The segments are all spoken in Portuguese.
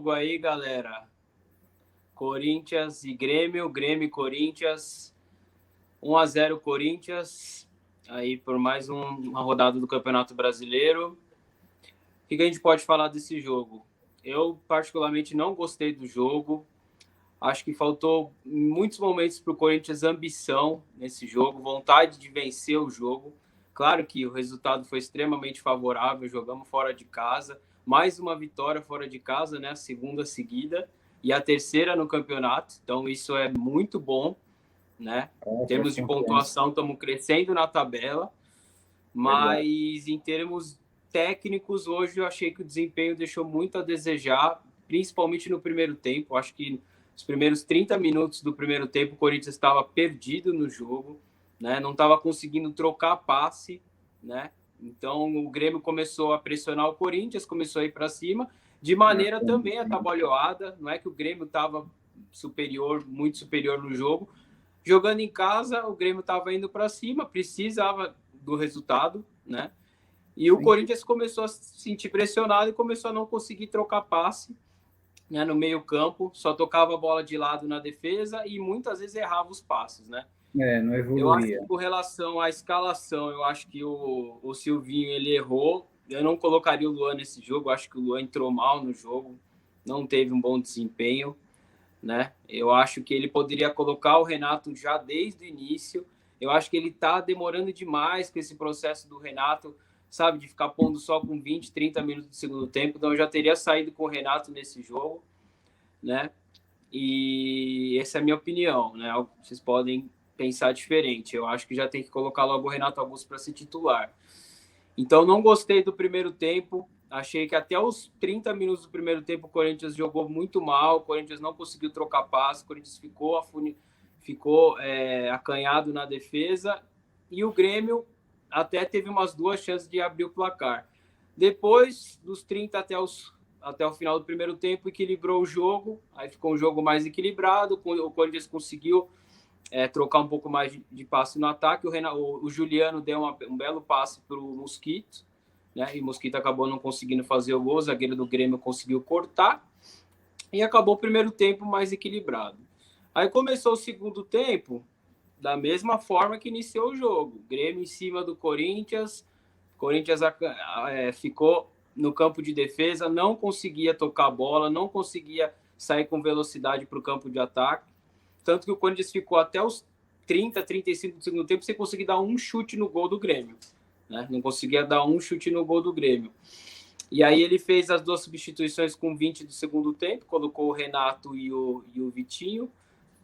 jogo aí, galera. Corinthians e Grêmio, Grêmio e Corinthians. 1-0 Corinthians, aí por mais uma rodada do Campeonato Brasileiro. O que a gente pode falar desse jogo? Eu, particularmente, não gostei do jogo. Acho que faltou em muitos momentos para o Corinthians ambição nesse jogo, vontade de vencer o jogo. Claro que o resultado foi extremamente favorável, jogamos fora de casa. Mais uma vitória fora de casa, né? A segunda seguida e a terceira no campeonato. Então, isso é muito bom, né? Em termos de pontuação, estamos crescendo na tabela. Mas em termos técnicos, hoje eu achei que o desempenho deixou muito a desejar, principalmente no primeiro tempo. Acho que os primeiros 30 minutos do primeiro tempo, o Corinthians estava perdido no jogo, né? Não estava conseguindo trocar passe, né? Então o Grêmio começou a pressionar o Corinthians, começou a ir para cima, de maneira também atabalhoada. Não é que o Grêmio estava superior, muito superior no jogo. Jogando em casa, o Grêmio estava indo para cima, precisava do resultado, né? E o Corinthians começou a se sentir pressionado e começou a não conseguir trocar passe, né, no meio-campo, só tocava a bola de lado na defesa e muitas vezes errava os passes, né? Não evoluía. Eu acho que com relação à escalação, eu acho que o Silvinho ele errou. Eu não colocaria o Luan nesse jogo, eu acho que o Luan entrou mal no jogo, não teve um bom desempenho, né? Eu acho que ele poderia colocar o Renato já desde o início. Eu acho que ele está demorando demais com esse processo do Renato, sabe, de ficar pondo só com 20, 30 minutos do segundo tempo. Então eu já teria saído com o Renato nesse jogo, né? E essa é a minha opinião, né? Vocês podem pensar diferente. Eu acho que já tem que colocar logo o Renato Augusto para ser titular. Então não gostei do primeiro tempo. Achei que até os 30 minutos do primeiro tempo o Corinthians jogou muito mal, o Corinthians não conseguiu trocar passe, o Corinthians ficou acanhado na defesa e o Grêmio até teve umas duas chances de abrir o placar. Depois dos 30 até o final do primeiro tempo, equilibrou o jogo, aí ficou um jogo mais equilibrado, o Corinthians conseguiu trocar um pouco mais de passe no ataque, o Juliano deu um belo passe para o Mosquito, né? E o Mosquito acabou não conseguindo fazer o gol, o zagueiro do Grêmio conseguiu cortar e acabou o primeiro tempo mais equilibrado. Aí começou o segundo tempo da mesma forma que iniciou o jogo. Grêmio em cima do Corinthians ficou no campo de defesa, não conseguia tocar a bola, não conseguia sair com velocidade para o campo de ataque. Tanto que o Corinthians ficou até os 30, 35 do segundo tempo sem conseguir dar um chute no gol do Grêmio. Né? Não conseguia dar um chute no gol do Grêmio. E aí ele fez as duas substituições com 20 do segundo tempo, colocou o Renato e o Vitinho,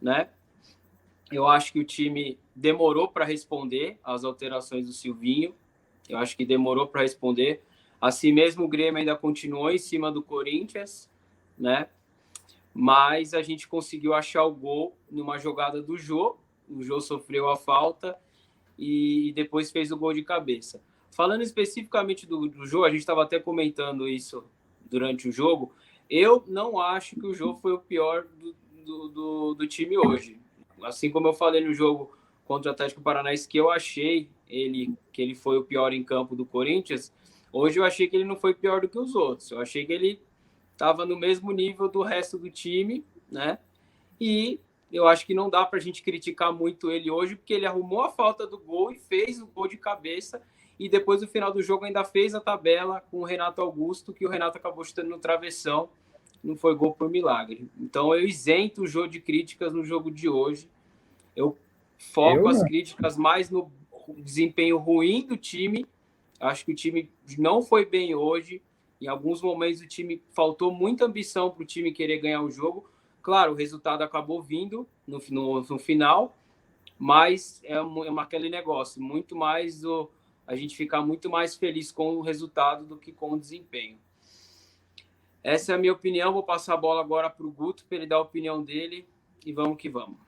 né? Eu acho que o time demorou para responder às alterações do Silvinho. Eu acho que demorou para responder. Assim mesmo, o Grêmio ainda continuou em cima do Corinthians, né? Mas a gente conseguiu achar o gol numa jogada do Jô. O Jô sofreu a falta e depois fez o gol de cabeça. Falando especificamente do Jô, a gente estava até comentando isso durante o jogo. Eu não acho que o Jô foi o pior do time hoje. Assim como eu falei no jogo contra o Atlético Paranaense, que eu achei que ele foi o pior em campo do Corinthians, hoje eu achei que ele não foi pior do que os outros. Eu achei que ele estava no mesmo nível do resto do time, né? E eu acho que não dá para a gente criticar muito ele hoje, porque ele arrumou a falta do gol e fez o gol de cabeça. E depois, no final do jogo, ainda fez a tabela com o Renato Augusto, que o Renato acabou chutando no travessão. Não foi gol por milagre. Então, eu isento o jogo de críticas no jogo de hoje. Eu foco as críticas mais no desempenho ruim do time. Acho que o time não foi bem hoje. Em alguns momentos, o time faltou muita ambição para o time querer ganhar o jogo. Claro, o resultado acabou vindo no final, mas aquele negócio, muito mais a gente ficar muito mais feliz com o resultado do que com o desempenho. Essa é a minha opinião. Vou passar a bola agora para o Guto, para ele dar a opinião dele, e vamos que vamos.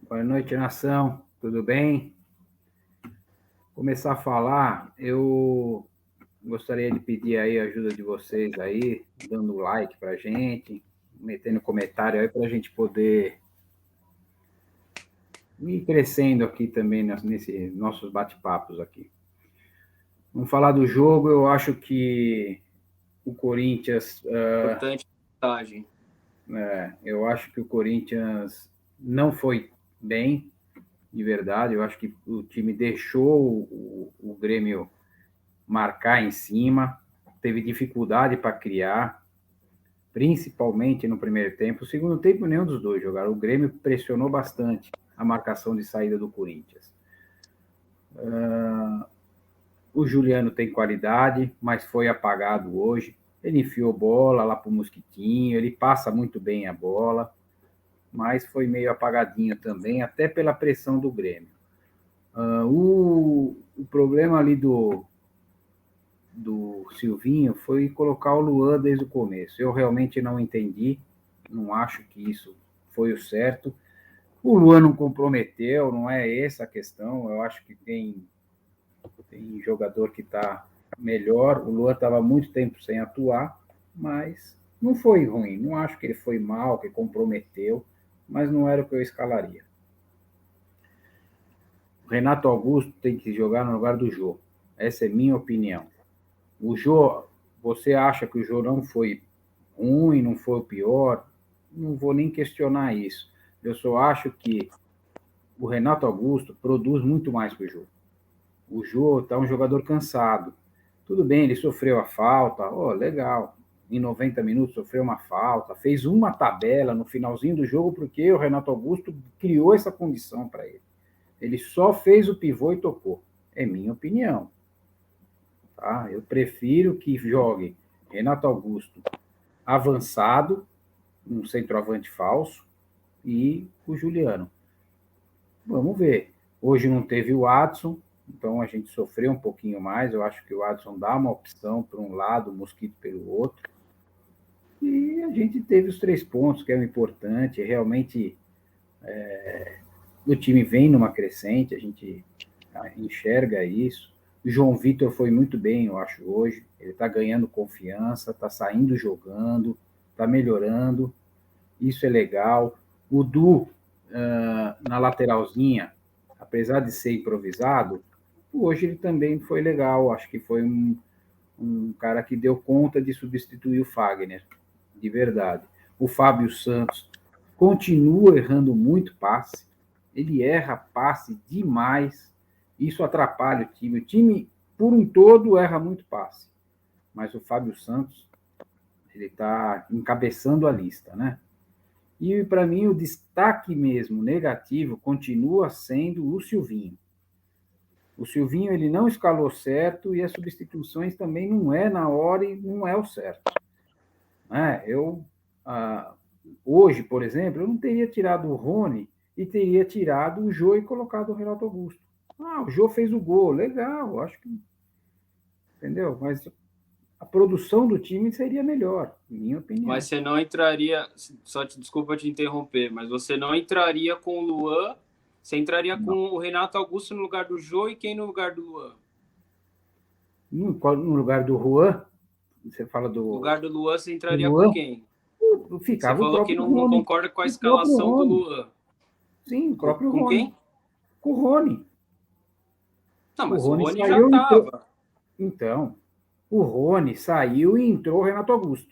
Boa noite, nação. Tudo bem? Começar a falar, eu gostaria de pedir aí a ajuda de vocês aí, dando like pra gente, metendo comentário aí para a gente poder ir crescendo aqui também nesses nossos bate-papos aqui. Vamos falar do jogo, eu acho que o Corinthians... Importante vantagem. Eu acho que o Corinthians não foi bem, de verdade. Eu acho que o time deixou o Grêmio marcar em cima, teve dificuldade para criar, principalmente no primeiro tempo. O segundo tempo, nenhum dos dois jogaram. O Grêmio pressionou bastante a marcação de saída do Corinthians. O Juliano tem qualidade, mas foi apagado hoje. Ele enfiou bola lá para o Mosquitinho, ele passa muito bem a bola, mas foi meio apagadinho também, até pela pressão do Grêmio. O problema ali do Silvinho foi colocar o Luan desde o começo. Eu realmente não entendi, não acho que isso foi o certo. O Luan não comprometeu, não é essa a questão. Eu acho que tem jogador que está melhor. O Luan estava muito tempo sem atuar, mas não foi ruim. Não acho que ele foi mal, que comprometeu, mas não era o que eu escalaria. O Renato Augusto tem que jogar no lugar do Jô. Essa é minha opinião. O Jô, você acha que o Jô não foi ruim, não foi o pior? Não vou nem questionar isso. Eu só acho que o Renato Augusto produz muito mais que o Jô. O Jô está um jogador cansado. Tudo bem, ele sofreu a falta, legal. Em 90 minutos sofreu uma falta, fez uma tabela no finalzinho do jogo, porque o Renato Augusto criou essa condição para ele. Ele só fez o pivô e tocou. É minha opinião. Tá? Eu prefiro que jogue Renato Augusto avançado, um centroavante falso, e o Juliano. Vamos ver. Hoje não teve o Adson, então a gente sofreu um pouquinho mais. Eu acho que o Adson dá uma opção para um lado, o Mosquito pelo outro. E a gente teve os 3 pontos, que é o importante. Realmente, o time vem numa crescente, a gente enxerga isso. O João Vitor foi muito bem, eu acho, hoje. Ele está ganhando confiança, está saindo jogando, está melhorando. Isso é legal. O Du, na lateralzinha, apesar de ser improvisado, hoje ele também foi legal. Acho que foi um cara que deu conta de substituir o Fagner, de verdade. O Fábio Santos continua errando muito passe. Ele erra passe demais. Isso atrapalha o time. O time, por um todo, erra muito passe. Mas o Fábio Santos, ele está encabeçando a lista, né? E, para mim, o destaque mesmo negativo continua sendo o Silvinho. O Silvinho, ele não escalou certo e as substituições também não é na hora e não é o certo. Hoje, por exemplo, eu não teria tirado o Rony e teria tirado o Jô e colocado o Renato Augusto. O Jô fez o gol, legal, acho que... Entendeu? Mas a produção do time seria melhor, minha opinião. Mas você não entraria, desculpa te interromper, mas você não entraria com o Luan, você entraria com o Renato Augusto no lugar do Jô e quem no lugar do Luan? No lugar do Juan, você fala do... No lugar do Luan, você entraria com quem? Ficava você falou que não concorda com a escalação do Luan. Sim, o próprio Rony. Com quem? Com o Rony. Não, mas o Rony já estava. Então, o Rony saiu e entrou o Renato Augusto.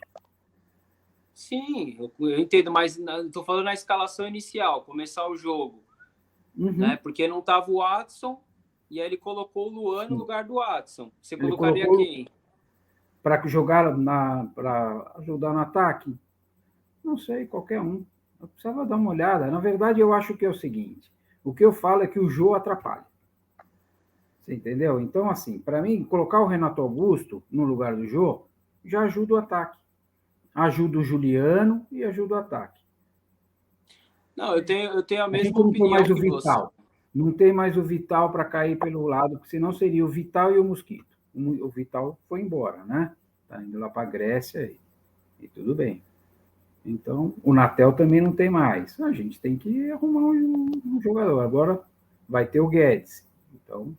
Sim, eu entendo, mas estou falando na escalação inicial, começar o jogo. Né? Porque não estava o Adson, e aí ele colocou o Luan no lugar do Adson. Você colocaria quem? Para jogar para ajudar no ataque? Não sei, qualquer um. Eu precisava dar uma olhada. Na verdade, eu acho que é o seguinte: o que eu falo é que o Jô atrapalha. Você entendeu? Então, assim, para mim, colocar o Renato Augusto no lugar do Jô já ajuda o ataque. Ajuda o Juliano e ajuda o ataque. Não, eu tenho a mesma opinião que você. Não tem mais o Vital para cair pelo lado, porque senão seria o Vital e o Mosquito. O Vital foi embora, né? Está indo lá para a Grécia e tudo bem. Então, o Natel também não tem mais. A gente tem que arrumar um jogador. Agora vai ter o Guedes. Então,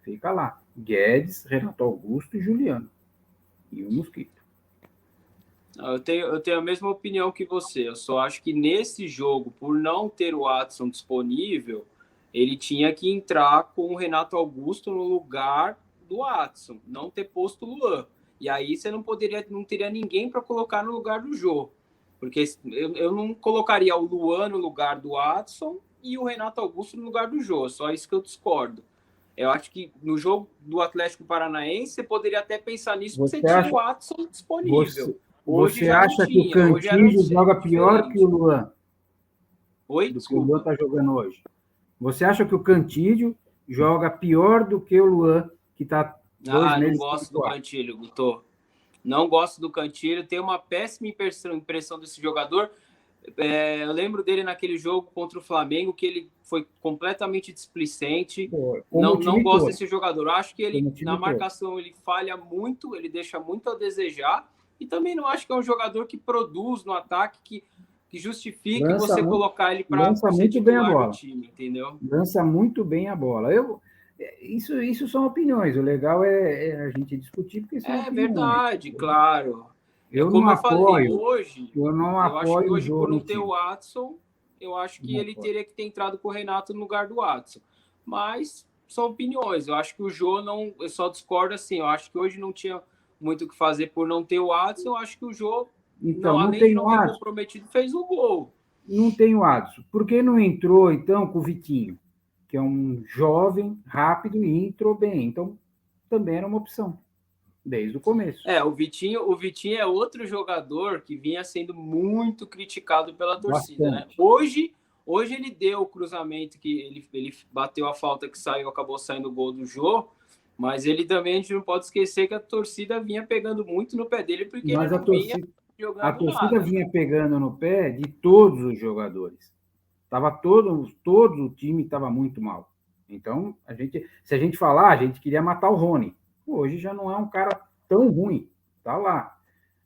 fica lá. Guedes, Renato Augusto e Juliano. E o Mosquito. Eu tenho a mesma opinião que você. Eu só acho que nesse jogo, por não ter o Adson disponível, ele tinha que entrar com o Renato Augusto no lugar do Adson, não ter posto o Luan. E aí você não teria ninguém para colocar no lugar do Jô. Porque eu não colocaria o Luan no lugar do Watson e o Renato Augusto no lugar do Jô. Só isso que eu discordo. Eu acho que no jogo do Atlético Paranaense você poderia até pensar nisso, porque você tinha o Watson disponível. Você acha que o Cantillo joga pior que o Luan? Oi, desculpa. O Luan está jogando hoje. Você acha que o Cantillo joga pior do que o Luan, que está 2 meses... Não gosto do Cantillo, Guto. Não gosto do Cantillo. Tenho uma péssima impressão desse jogador. Eu lembro dele naquele jogo contra o Flamengo, que ele foi completamente displicente. Não gosto desse jogador. Acho que ele, na marcação, ele falha muito, ele deixa muito a desejar. E também não acho que é um jogador que produz no ataque, que justifique você colocar ele para ser titular do time, entendeu? Lança muito bem a bola. Isso são opiniões. O legal é a gente discutir, porque são opiniões. Verdade, claro. Eu não apoio hoje, eu acho que hoje, por não ter o Watson, eu acho que ele teria que ter entrado com o Renato no lugar do Watson. Mas são opiniões. Eu acho que o Jô não... Eu só discordo assim. Eu acho que hoje não tinha muito o que fazer por não ter o Watson. Eu acho que o Jô, além de não ter comprometido, fez o gol. Não tem o Watson. Por que não entrou, então, com o Vitinho? Que é um jovem, rápido e entrou bem. Então, também era uma opção. Desde o começo. O Vitinho é outro jogador que vinha sendo muito criticado pela torcida, né? Hoje ele deu o cruzamento, que ele bateu a falta que saiu, acabou saindo o gol do Jô, mas ele também, a gente não pode esquecer que a torcida vinha pegando muito no pé dele, porque ele não vinha jogando a torcida vinha pegando no pé de todos os jogadores. Todo o time estava muito mal. Então, se a gente falar, a gente queria matar o Rony. Hoje já não é um cara tão ruim, tá lá.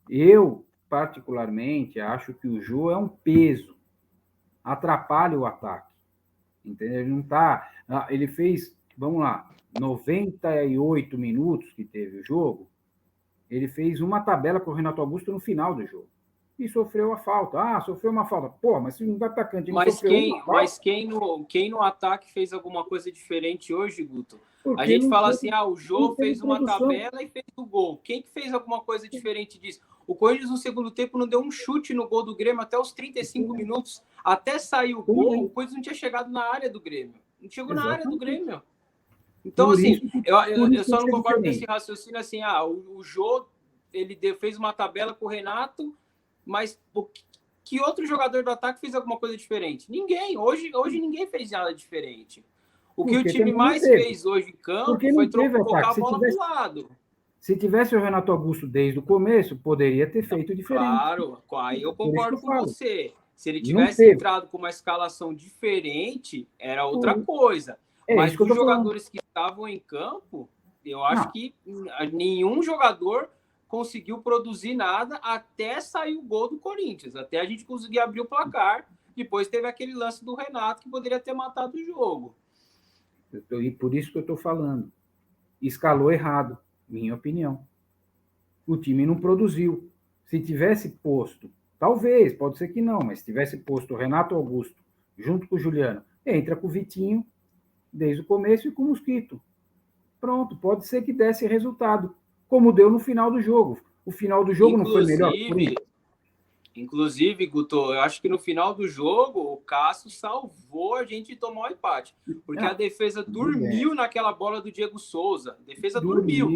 Eu, particularmente, acho que o Jô é um peso, atrapalha o ataque, entendeu? Ele não tá... Ele fez, vamos lá, 98 minutos que teve o jogo, ele fez uma tabela com o Renato Augusto no final do jogo. E sofreu a falta. Sofreu uma falta. Pô, mas se um atacante não sofreu uma falta... Mas quem no ataque fez alguma coisa diferente hoje, Guto? A gente fala assim, o Jô fez uma tabela e fez o gol. Quem que fez alguma coisa diferente disso? O Corinthians, no segundo tempo, não deu um chute no gol do Grêmio até os 35 minutos. Até sair o gol, o Corinthians não tinha chegado na área do Grêmio. Não chegou na área do Grêmio. Então, assim, eu só não concordo com esse raciocínio assim, o Jô, ele fez uma tabela com o Renato, mas que outro jogador do ataque fez alguma coisa diferente? Ninguém. Hoje ninguém fez nada diferente. O que o time mais fez hoje em campo foi colocar a bola para o lado. Se tivesse o Renato Augusto desde o começo, poderia ter feito diferente. Claro, aí eu concordo com você. Se ele tivesse entrado com uma escalação diferente, era outra coisa. Mas os jogadores que estavam em campo, eu acho que nenhum jogador conseguiu produzir nada até sair o gol do Corinthians, até a gente conseguir abrir o placar. Depois teve aquele lance do Renato que poderia ter matado o jogo. E por isso que eu estou falando. Escalou errado, minha opinião. O time não produziu. Se tivesse posto, talvez, pode ser que não, mas se tivesse posto o Renato Augusto junto com o Juliano, entra com o Vitinho desde o começo e com o Mosquito. Pronto, pode ser que desse resultado, como deu no final do jogo. O final do jogo não foi melhor? Inclusive, Guto, eu acho que no final do jogo o Cássio salvou a gente de tomar o empate. Porque a defesa dormiu naquela bola do Diego Souza. A defesa dormiu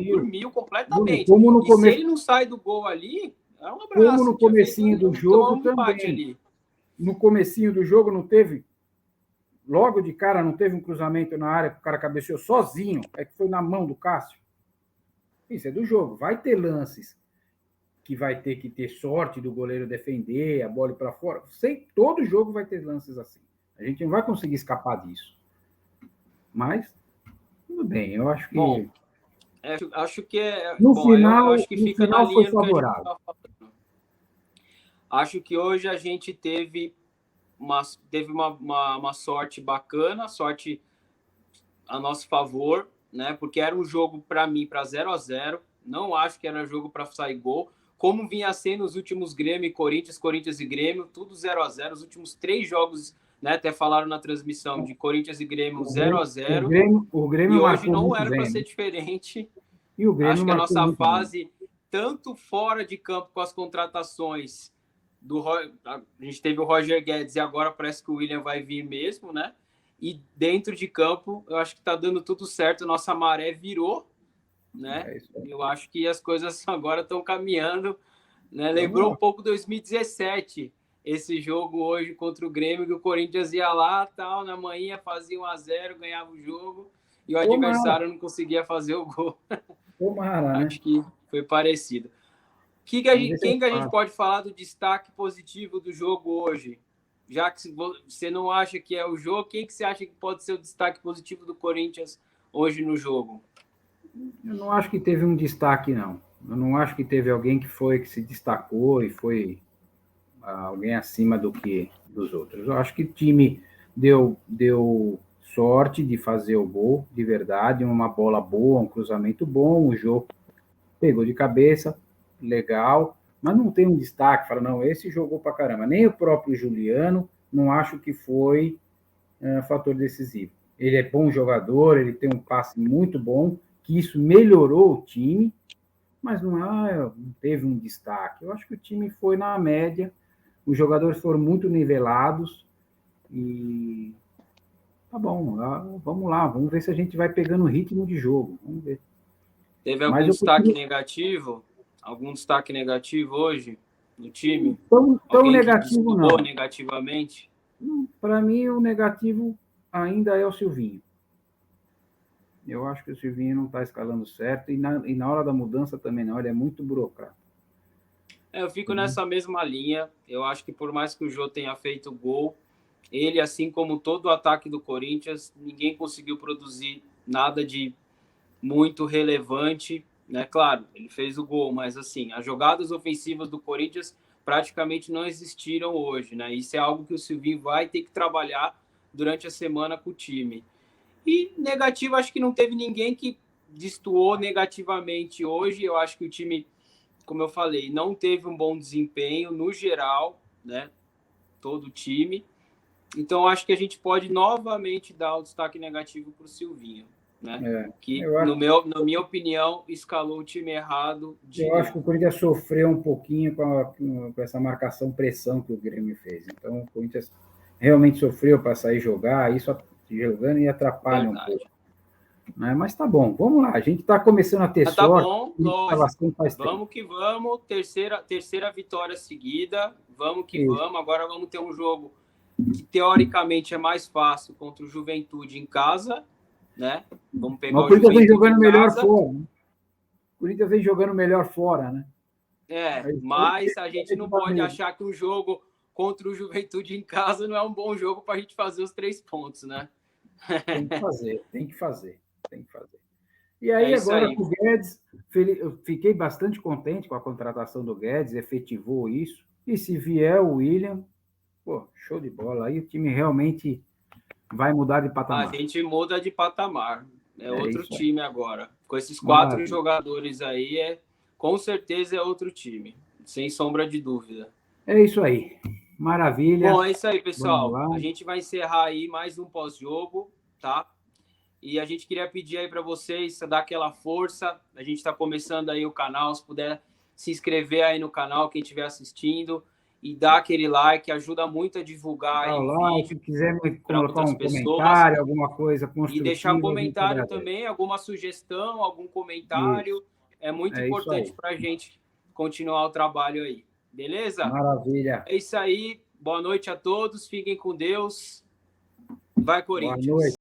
completamente. Se ele não sai do gol ali, é um abraço. Como no comecinho do jogo também. No comecinho do jogo não teve... Logo de cara não teve um cruzamento na área que o cara cabeceou sozinho. É que foi na mão do Cássio. Isso é do jogo. Vai ter lances que vai ter que ter sorte do goleiro defender, a bola ir para fora. Todo jogo vai ter lances assim. A gente não vai conseguir escapar disso. Mas, tudo bem, eu acho que... Bom, acho que final, acho que fica na linha foi favorável. Acho que hoje a gente teve uma sorte bacana, sorte a nosso favor, né? Porque era um jogo, para mim, para 0-0. Não acho que era jogo para sair gol. Como vinha sendo os últimos Grêmio e Corinthians e Grêmio, tudo 0-0. Os últimos 3 jogos, né? Até falaram na transmissão de Corinthians e Grêmio 0-0. O Grêmio e hoje não era para ser diferente. E o Grêmio acho que a nossa fase tanto fora de campo com as contratações a gente teve o Roger Guedes e agora parece que o William vai vir mesmo, né? E dentro de campo, eu acho que está dando tudo certo, nossa maré virou, né? Eu acho que as coisas agora estão caminhando, né? Lembrou um pouco 2017, esse jogo hoje contra o Grêmio, que o Corinthians ia lá, tal, na manhã fazia 1-0, ganhava o jogo, e o adversário não conseguia fazer o gol. Tomara, né? Acho que foi parecido. Quem que a gente pode falar do destaque positivo do jogo hoje? Já que você não acha que é o jogo, quem que você acha que pode ser o destaque positivo do Corinthians hoje no jogo? Eu não acho que teve um destaque, não. Eu não acho que teve alguém que se destacou e foi alguém acima dos outros. Eu acho que o time deu sorte de fazer o gol, de verdade, uma bola boa, um cruzamento bom, o jogo pegou de cabeça, legal, mas não tem um destaque, fala, não, esse jogou pra caramba. Nem o próprio Juliano, não acho que foi fator decisivo. Ele é bom jogador, ele tem um passe muito bom, que isso melhorou o time, mas não teve um destaque. Eu acho que o time foi na média, os jogadores foram muito nivelados e tá bom, vamos lá, vamos ver se a gente vai pegando o ritmo de jogo, vamos ver. Teve algum destaque negativo? Algum destaque negativo hoje no time? Tão negativo não. Negativamente? Para mim, o negativo ainda é o Silvinho. Eu acho que o Silvinho não está escalando certo e na hora da mudança também não, ele é muito burocrata. Eu fico nessa mesma linha. Eu acho que por mais que o Jô tenha feito gol, ele, assim como todo o ataque do Corinthians, ninguém conseguiu produzir nada de muito relevante, né? Claro, ele fez o gol, mas assim, as jogadas ofensivas do Corinthians praticamente não existiram hoje, né? Isso é algo que o Silvinho vai ter que trabalhar durante a semana com o time. E negativo, acho que não teve ninguém que destoou negativamente hoje. Eu acho que o time, como eu falei, não teve um bom desempenho no geral, né? Todo o time. Então, acho que a gente pode novamente dar o destaque negativo para o Silvinho, né? Que, na minha opinião, escalou o time errado. Eu acho que o Corinthians sofreu um pouquinho com essa marcação-pressão que o Grêmio fez. Então, o Corinthians realmente sofreu para sair jogar, isso jogando e atrapalha um pouco. Né? Mas tá bom, vamos lá. A gente está começando a ter sorte. Tá bom, vamos que vamos. Terceira vitória seguida. Vamos que vamos. Agora vamos ter um jogo que teoricamente é mais fácil contra o Juventude em casa, né? Vamos pegar o Corinthians vem jogando melhor fora. Né? O Corinthians vem jogando melhor fora, né? Mas a gente não pode achar que um jogo contra o Juventude em casa não é um bom jogo para a gente fazer os 3 pontos, né? Tem que fazer. E aí, agora com o Guedes, eu fiquei bastante contente com a contratação do Guedes, efetivou isso. E se vier o William, pô, show de bola. Aí o time realmente vai mudar de patamar. A gente muda de patamar. É outro time agora. Com esses 4 jogadores aí, com certeza é outro time. Sem sombra de dúvida. É isso aí. Maravilha. Bom, é isso aí, pessoal. A gente vai encerrar aí mais um pós-jogo, tá? E a gente queria pedir aí para vocês dar aquela força. A gente está começando aí o canal. Se puder se inscrever aí no canal, quem estiver assistindo, e dar aquele like, ajuda muito a divulgar aí o vídeo. Se quiser colocar um comentário, alguma coisa construtiva. E deixar comentário também, alguma sugestão, algum comentário. Isso. É muito importante para a gente continuar o trabalho aí. Beleza? Maravilha. É isso aí. Boa noite a todos. Fiquem com Deus. Vai, Corinthians. Boa noite.